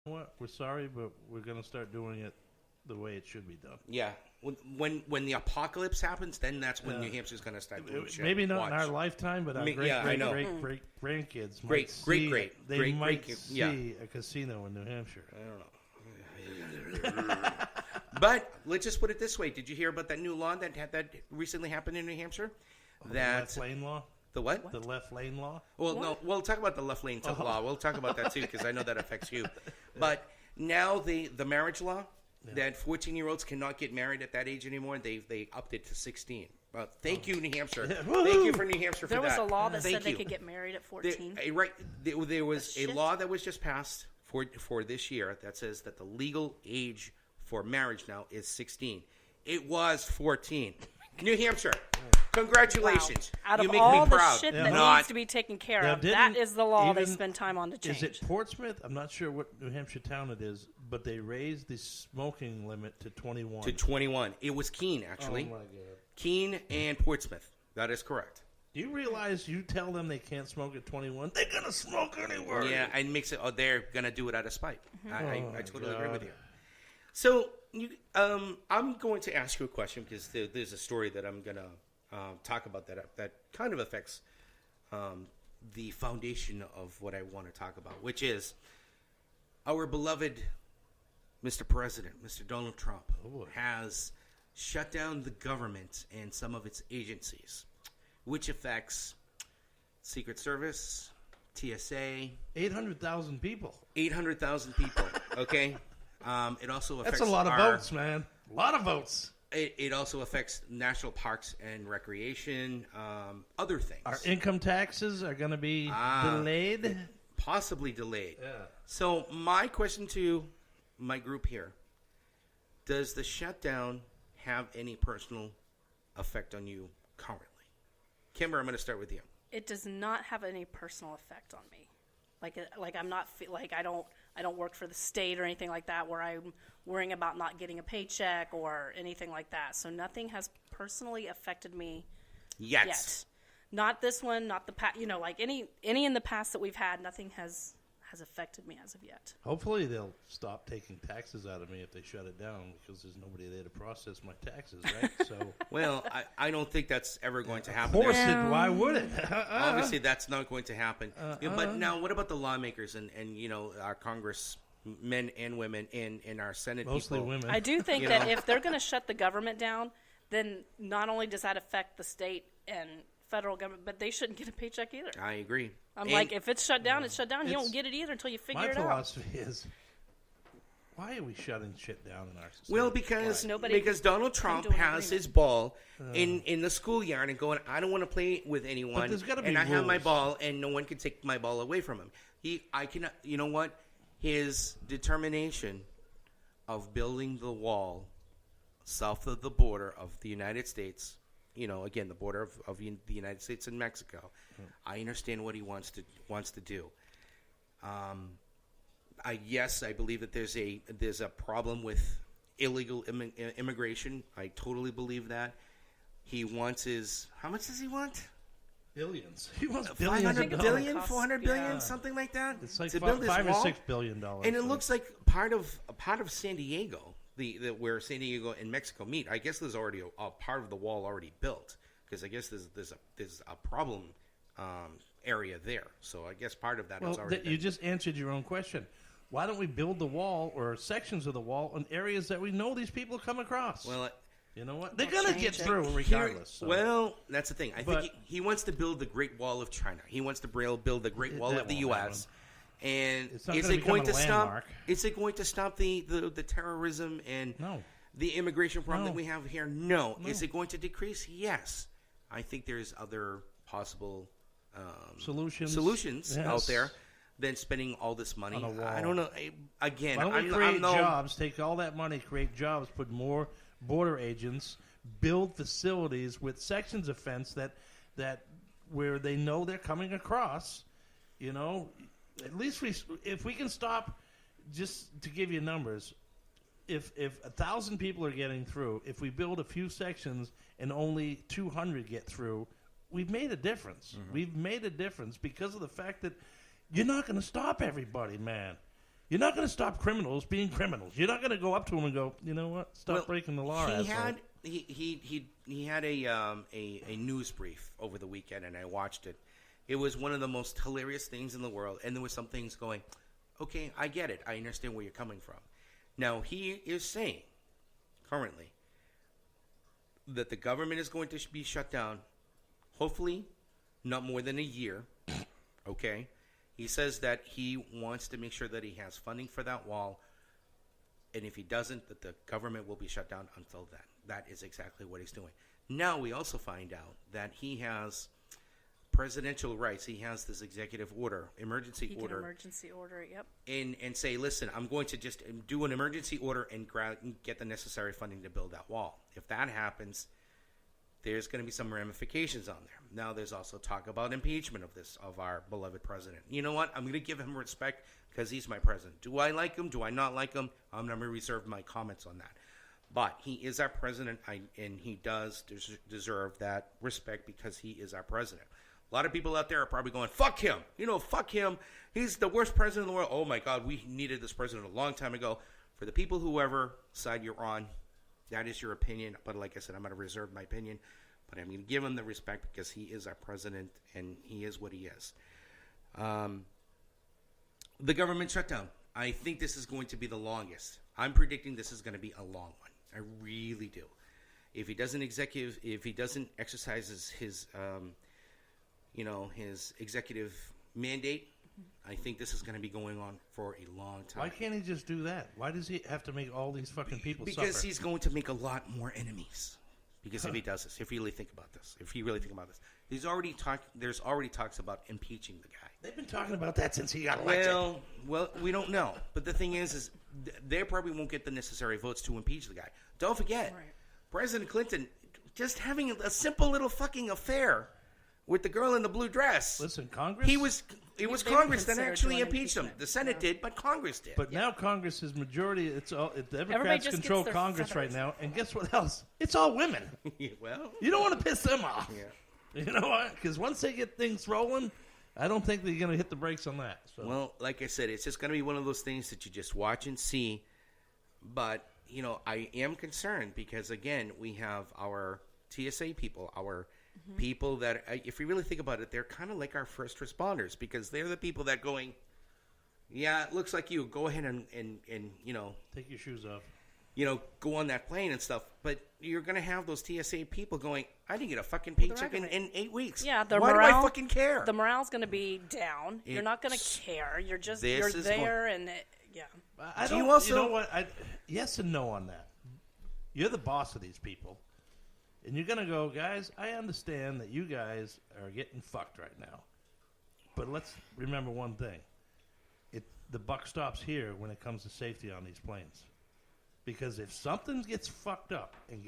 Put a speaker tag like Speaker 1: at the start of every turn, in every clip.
Speaker 1: what? We're sorry, but we're going to start doing it the way it should be done.
Speaker 2: Yeah. When the apocalypse happens, then that's when New Hampshire's going to start doing shit.
Speaker 1: Maybe not in our lifetime, but our great grandkids might see a casino in New Hampshire.
Speaker 2: I don't know. But let's just put it this way. Did you hear about that new law that recently happened in New Hampshire?
Speaker 1: The left lane law?
Speaker 2: The what?
Speaker 1: The left lane law?
Speaker 2: Well, no. We'll talk about the left lane law. We'll talk about that, too, because I know that affects you. But now the marriage law, that 14-year-olds cannot get married at that age anymore, they upped it to 16. Thank you, New Hampshire. Thank you for New Hampshire for that.
Speaker 3: There was a law that said they could get married at 14.
Speaker 2: There was a law that was just passed for this year that says that the legal age for marriage now is 16. It was 14. New Hampshire, congratulations.
Speaker 3: Wow. Out of
Speaker 2: you make
Speaker 3: all
Speaker 2: me proud.
Speaker 3: the shit that needs to be taken care of, that is the law they spend time on to change.
Speaker 1: Is it Portsmouth? I'm not sure what New Hampshire town it is, but they raised the smoking limit to 21.
Speaker 2: To 21. It was Keene, actually.
Speaker 1: Oh, my God.
Speaker 2: Keene and Portsmouth. That is correct.
Speaker 1: Do you realize you tell them they can't smoke at 21? They're going to smoke anywhere.
Speaker 2: Yeah, and makes it. They're going to do it out of spite.
Speaker 3: Mm-hmm.
Speaker 2: I totally agree with you. So, I'm going to ask you a question because there's a story that I'm going to talk about that kind of affects the foundation of what I want to talk about, which is our beloved Mr. President, Mr. Donald Trump, has shut down the government and some of its agencies, which affects Secret Service, TSA.
Speaker 1: 800,000 people.
Speaker 2: 800,000 people, okay? It also affects...
Speaker 1: That's a lot of votes, man. A lot of votes.
Speaker 2: It also affects national parks and recreation, other things.
Speaker 1: Our income taxes are going to be delayed?
Speaker 2: Possibly delayed.
Speaker 1: Yeah.
Speaker 2: So my question to my group here, does the shutdown have any personal effect on you currently? Kimber, I'm going to start with you.
Speaker 3: It does not have any personal effect on me. Like I'm not like I don't work for the state or anything like that where I'm worrying about not getting a paycheck or anything like that. So nothing has personally affected me yet. Not this one, not the past. Like any in the past that we've had, nothing has affected me as of yet.
Speaker 1: Hopefully they'll stop taking taxes out of me if they shut it down because there's nobody there to process my taxes, right? So
Speaker 2: well, I don't think that's ever going to happen.
Speaker 1: Of course, why would it?
Speaker 2: Obviously, that's not going to happen. But now, what about the lawmakers and our congressmen and women and our Senate
Speaker 1: Mostly
Speaker 2: people?
Speaker 1: women.
Speaker 3: I do think that if they're going to shut the government down, then not only does that affect the state and federal government, but they shouldn't get a paycheck either.
Speaker 2: I agree.
Speaker 3: Like, if it's shut down, it's shut down. You don't get it either until you figure it out.
Speaker 1: My philosophy is, why are we shutting shit down in our society?
Speaker 2: Well, because Donald Trump has his ball in the schoolyard and going, I don't want to play with anyone,
Speaker 1: but there's gotta be
Speaker 2: and I have my
Speaker 1: rules.
Speaker 2: ball, and no one can take my ball away from him. You know what? His determination of building the wall south of the border of the United States, again, the border of the United States and Mexico. I understand what he wants to do. I believe that there's a problem with illegal immigration. I totally believe that. He wants how much does he want?
Speaker 1: Billions. He wants
Speaker 2: $500 billion, $400 billion, something like that.
Speaker 1: It's like
Speaker 2: to build this
Speaker 1: $5
Speaker 2: wall.
Speaker 1: or $6 billion.
Speaker 2: And it looks like part of San Diego, where San Diego and Mexico meet. I guess there's already a part of the wall already built because I guess there's a problem area there. So I guess part of that is already.
Speaker 1: You just answered your own question. Why don't we build the wall or sections of the wall in areas that we know these people come across?
Speaker 2: Well,
Speaker 1: you know what? They're going to get through regardless.
Speaker 2: Well, that's the thing. I think he wants to build the Great Wall of China. He wants to build the Great Wall of the U.S. And is it going to stop? Is it going to stop the terrorism and the immigration problem that we have here? No. Is it going to decrease? Yes. I think there's other possible solutions out there than spending all this money
Speaker 1: on a wall.
Speaker 2: I don't know. Again,
Speaker 1: why don't we create jobs? Take all that money, create jobs, put more border agents, build facilities with sections of fence that where they know they're coming across. At least if we can stop. Just to give you numbers, if 1,000 people are getting through, if we build a few sections and only 200 get through, we've made a difference. Mm-hmm. We've made a difference because of the fact that you're not going to stop everybody, man. You're not going to stop criminals being criminals. You're not going to go up to them and go, you know what? Stop breaking the law.
Speaker 2: He had a news brief over the weekend, and I watched it. It was one of the most hilarious things in the world, and there were some things going, okay, I get it. I understand where you're coming from. Now, he is saying currently that the government is going to be shut down, hopefully not more than a year, okay? He says that he wants to make sure that he has funding for that wall, and if he doesn't, that the government will be shut down until then. That is exactly what he's doing. Now we also find out that he has presidential rights. He has this executive order, emergency order.
Speaker 3: Yep.
Speaker 2: And say, listen, I'm going to just do an emergency order and get the necessary funding to build that wall. If that happens, there's going to be some ramifications on there. Now, there's also talk about impeachment of our beloved president. You know what? I'm going to give him respect because he's my president. Do I like him? Do I not like him? I'm going to reserve my comments on that. But he is our president, and he does deserve that respect because he is our president. A lot of people out there are probably going, fuck him. Fuck him. He's the worst president in the world. Oh, my God, we needed this president a long time ago. For the people, whoever side you're on, that is your opinion. But like I said, I'm going to reserve my opinion. But I'm going to give him the respect because he is our president, and he is what he is. The government shutdown. I think this is going to be the longest. I'm predicting this is going to be a long one. I really do. If he doesn't exercise his executive mandate, I think this is going to be going on for a long time.
Speaker 1: Why can't he just do that? Why does he have to make all these fucking people suffer?
Speaker 2: Because he's going to make a lot more enemies. Because if he does this, if you really think about this, there's already talks about impeaching the guy.
Speaker 1: They've been talking about that since he got elected.
Speaker 2: Well, we don't know. But the thing is they probably won't get the necessary votes to impeach the guy. Don't forget, President Clinton just having a simple little fucking affair with the girl in the blue dress.
Speaker 1: Listen, Congress.
Speaker 2: It was Congress that actually impeached him. The Senate did, but Congress did.
Speaker 1: But now Congress is majority. It's all Democrats control Congress right now, and guess what else? It's all women.
Speaker 2: Well,
Speaker 1: you don't want to piss them off.
Speaker 2: Yeah.
Speaker 1: You know what? Because once they get things rolling, I don't think they're going to hit the brakes on that. So.
Speaker 2: Well, like I said, it's just going to be one of those things that you just watch and see. But I am concerned because again, we have our TSA people, our people that, if you really think about it, they're kind of like our first responders because they're the people that going, yeah, it looks like you. Go ahead and
Speaker 1: take your shoes off.
Speaker 2: Go on that plane and stuff. But you're going to have those TSA people going, I didn't get a fucking paycheck in 8 weeks.
Speaker 3: Yeah,
Speaker 2: why do I fucking care?
Speaker 3: The morale's going to be down. You're not going to care. You're just you're there yeah.
Speaker 1: You know what? Yes and no on that. You're the boss of these people. And you're going to go, guys, I understand that you guys are getting fucked right now. But let's remember one thing. The buck stops here when it comes to safety on these planes. Because if something gets fucked up and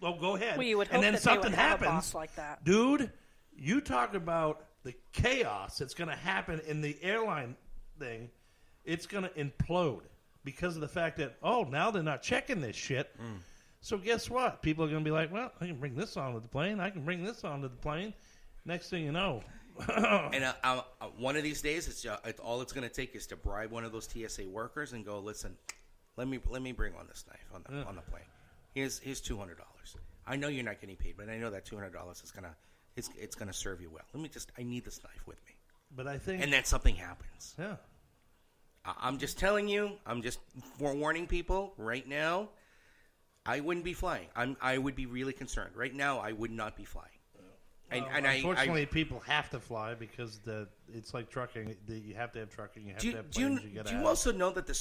Speaker 1: well, go ahead.
Speaker 3: Well, you would hope
Speaker 1: and then
Speaker 3: that
Speaker 1: something
Speaker 3: they would have
Speaker 1: happens,
Speaker 3: a boss like that.
Speaker 1: Dude, you talk about the chaos that's going to happen in the airline thing. It's going to implode because of the fact that, now they're not checking this shit. So guess what? People are going to be like, well, I can bring this onto the plane. I can bring this onto the plane. Next thing you know.
Speaker 2: And one of these days, all it's going to take is to bribe one of those TSA workers and go, listen, let me bring on this knife on the plane. Here's $200. I know you're not getting paid, but I know that $200 is it's gonna serve you well. I need this knife with me.
Speaker 1: But I think,
Speaker 2: and then something happens.
Speaker 1: Yeah.
Speaker 2: I'm just telling you. I'm just forewarning people right now. I wouldn't be flying. I would be really concerned. Right now, I would not be flying.
Speaker 1: Unfortunately, people have to fly because it's like trucking. You have to have trucking. You have to have planes.
Speaker 2: Do you also know that the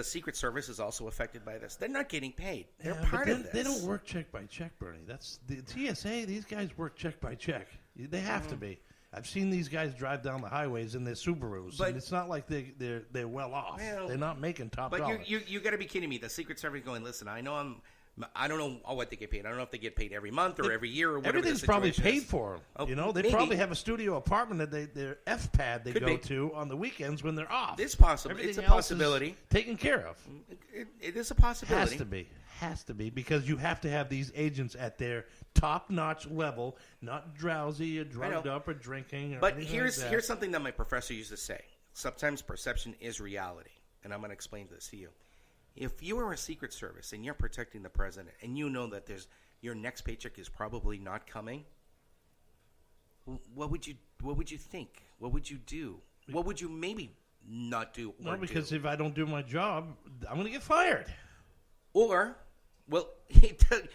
Speaker 2: Secret Service is also affected by this? They're not getting paid. They're part of this.
Speaker 1: They don't work check by check, Bernie. That's the TSA. These guys work check by check. They have to be. I've seen these guys drive down the highways in their Subarus, and it's not like they're well off. Well, they're not making top dollar.
Speaker 2: But you got to be kidding me. The Secret Service going, listen, I don't know what they get paid. I don't know if they get paid every month or every year or whatever.
Speaker 1: Everything's probably paid for. They probably have a studio apartment that their F-pad they go to on the weekends when they're off.
Speaker 2: It's possible. It's a possibility.
Speaker 1: Taken care of.
Speaker 2: It is a possibility.
Speaker 1: Has to be because you have to have these agents at their top-notch level, not drowsy or drugged up or drinking. Or
Speaker 2: but here's something that my professor used to say. sometimes perception is reality. And I'm going to explain this to you. If you are a Secret Service and you're protecting the president and you know that your next paycheck is probably not coming, what would you think? What would you do? What would you maybe not do?
Speaker 1: No, because if I don't do my job, I'm going to get fired.
Speaker 2: Or, well,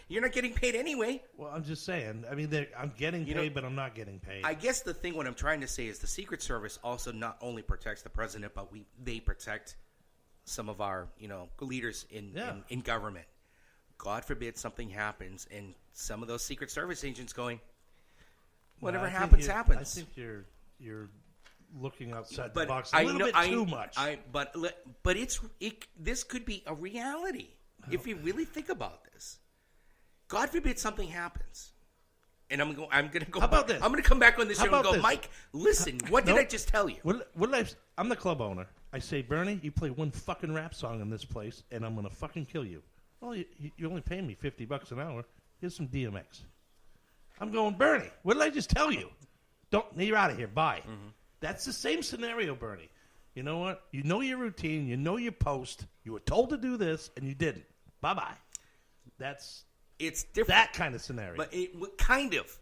Speaker 2: you're not getting paid anyway.
Speaker 1: Well, I'm just saying. I mean, I'm getting paid, but I'm not getting paid.
Speaker 2: I guess what I'm trying to say is the Secret Service also not only protects the president, but they protect some of our, leaders in government. God forbid something happens, and some of those Secret Service agents going, whatever happens.
Speaker 1: I think you're looking outside the box bit too much.
Speaker 2: But this could be a reality if you really think about this. God forbid something happens, and I'm going to go.
Speaker 1: How about this?
Speaker 2: I'm going to come back on this show and go,
Speaker 1: this?
Speaker 2: Mike. Listen, what did I just tell you?
Speaker 1: I'm the club owner. I say, Bernie, you play one fucking rap song in this place, and I'm going to fucking kill you. Well, you only pay me $50 an hour. Here's some DMX. I'm going, Bernie, what did I just tell you? You're out of here. Bye. Mm-hmm. That's the same scenario, Bernie. You know what? You know your routine. You know your post. You were told to do this, and you didn't. Bye-bye.
Speaker 2: It's different.
Speaker 1: That kind of scenario.
Speaker 2: But kind of.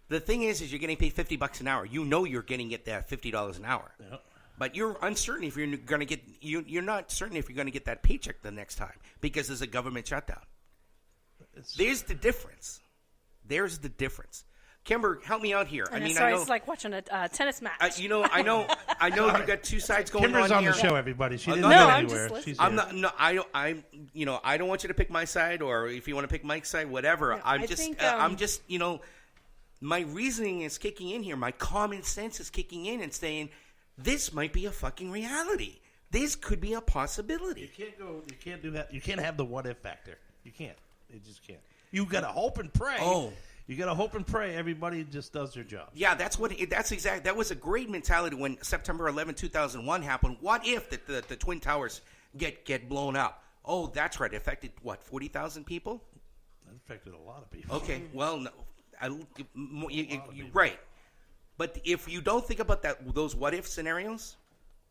Speaker 2: The thing is you're getting paid $50 an hour. You know you're getting it that $50 an hour.
Speaker 1: Yep.
Speaker 2: But you're uncertain if you're going to get. You're not certain if you're going to get that paycheck the next time because there's a government shutdown. There's the difference. There's the difference. Kimber, help me out here.
Speaker 3: I know it's like watching a tennis match.
Speaker 2: I know. You got two sides going
Speaker 1: Kimber's
Speaker 2: on
Speaker 1: the
Speaker 2: here.
Speaker 1: show, everybody. She didn't
Speaker 3: no,
Speaker 1: go
Speaker 3: I'm
Speaker 1: anywhere.
Speaker 3: just
Speaker 1: She's
Speaker 2: I'm
Speaker 1: here.
Speaker 2: not. No, I don't want you to pick my side, or if you want to pick Mike's side, whatever.
Speaker 3: No,
Speaker 2: I'm just. My reasoning is kicking in here. My common sense is kicking in and saying, this might be a fucking reality. This could be a possibility.
Speaker 1: You can't do that. You can't have the what if factor. You can't. You just can't. You got to hope and pray.
Speaker 2: Oh.
Speaker 1: You got to hope and pray everybody just does their job.
Speaker 2: Yeah, that was a great mentality when September 11, 2001 happened. What if the Twin Towers get blown up? Oh, that's right. It affected, 40,000 people?
Speaker 1: That affected a lot of people.
Speaker 2: Okay, well, no, you're right. But if you don't think about those what if scenarios,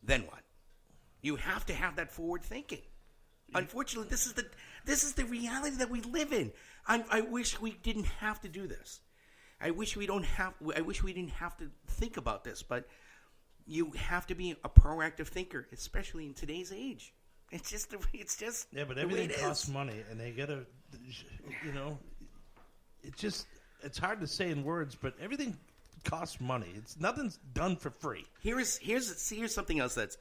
Speaker 2: then what? You have to have that forward thinking. Unfortunately, this is the reality that we live in. I wish we didn't have to do this. I wish we didn't have to think about this. But you have to be a proactive thinker, especially in today's age. It's just
Speaker 1: Yeah, but everything costs money, and they gotta, it's hard to say in words, but everything costs money. Nothing's done for free.
Speaker 2: Here's something else that's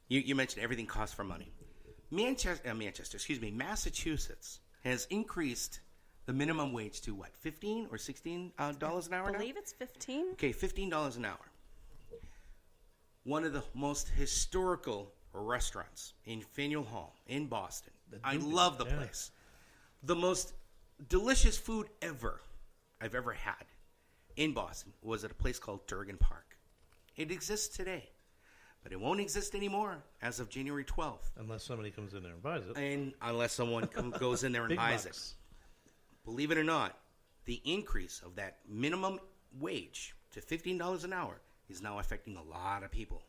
Speaker 2: you mentioned everything costs for money. Massachusetts has increased the minimum wage to what, $15 or $16 an hour now?
Speaker 3: I believe it's 15.
Speaker 2: Okay, $15 an hour. One of the most historical restaurants in Faneuil Hall in Boston. I love the place. The most delicious food I've ever had in Boston was at a place called Durgan Park. It exists today, but it won't exist anymore as of January 12th.
Speaker 1: Unless somebody comes in there and buys it.
Speaker 2: And unless someone goes in there and buys it. Believe it or not, the increase of that minimum wage to $15 an hour is now affecting a lot of people.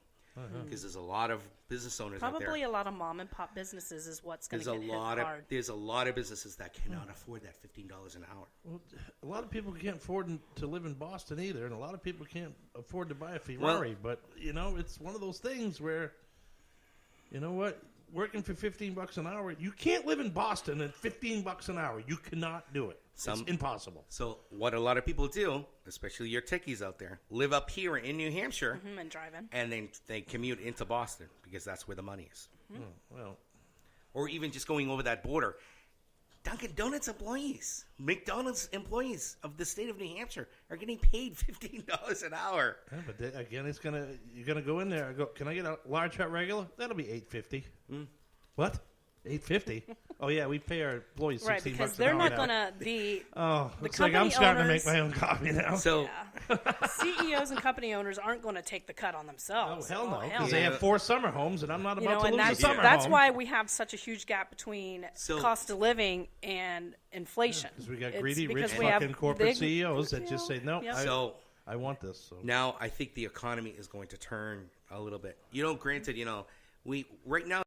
Speaker 2: Because there's a lot of business owners out there.
Speaker 3: Probably a lot of mom and pop businesses is what's going to get hit hard.
Speaker 2: There's a lot of businesses that cannot afford that $15 an hour.
Speaker 1: Well, a lot of people can't afford to live in Boston either, and a lot of people can't afford to buy a Ferrari. But, it's one of those things where, you know what? Working for $15 an hour, you can't live in Boston at $15 an hour. You cannot do it. It's impossible.
Speaker 2: So what a lot of people do, especially your techies out there, live up here in New Hampshire
Speaker 3: and drive in.
Speaker 2: And then they commute into Boston because that's where the money is.
Speaker 1: Oh, well.
Speaker 2: Or even just going over that border. Dunkin' Donuts employees, McDonald's employees of the state of New Hampshire are getting paid $15 an hour.
Speaker 1: Yeah, but again, you're gonna go in there. Can I get a large hot regular? That'll be $8.50. What? $8.50? Oh yeah, we pay our employees $16
Speaker 3: right, because
Speaker 1: an
Speaker 3: they're
Speaker 1: hour
Speaker 3: not
Speaker 1: now.
Speaker 3: gonna the.
Speaker 1: Oh,
Speaker 3: the
Speaker 1: looks like I'm starting to make my own coffee now.
Speaker 2: So
Speaker 3: CEOs and company owners aren't going to take the cut on themselves.
Speaker 1: Oh hell no, because
Speaker 3: no.
Speaker 1: they have 4 summer homes, and I'm not about to lose a summer
Speaker 3: that's
Speaker 1: home.
Speaker 3: why we have such a huge gap between cost of living and inflation.
Speaker 1: Because we got greedy, rich
Speaker 3: because we have
Speaker 1: fucking corporate
Speaker 3: big
Speaker 1: CEOs that just say no.
Speaker 3: Yep.
Speaker 2: So
Speaker 1: I want this. So.
Speaker 2: Now I think the economy is going to turn a little bit. Granted, we right now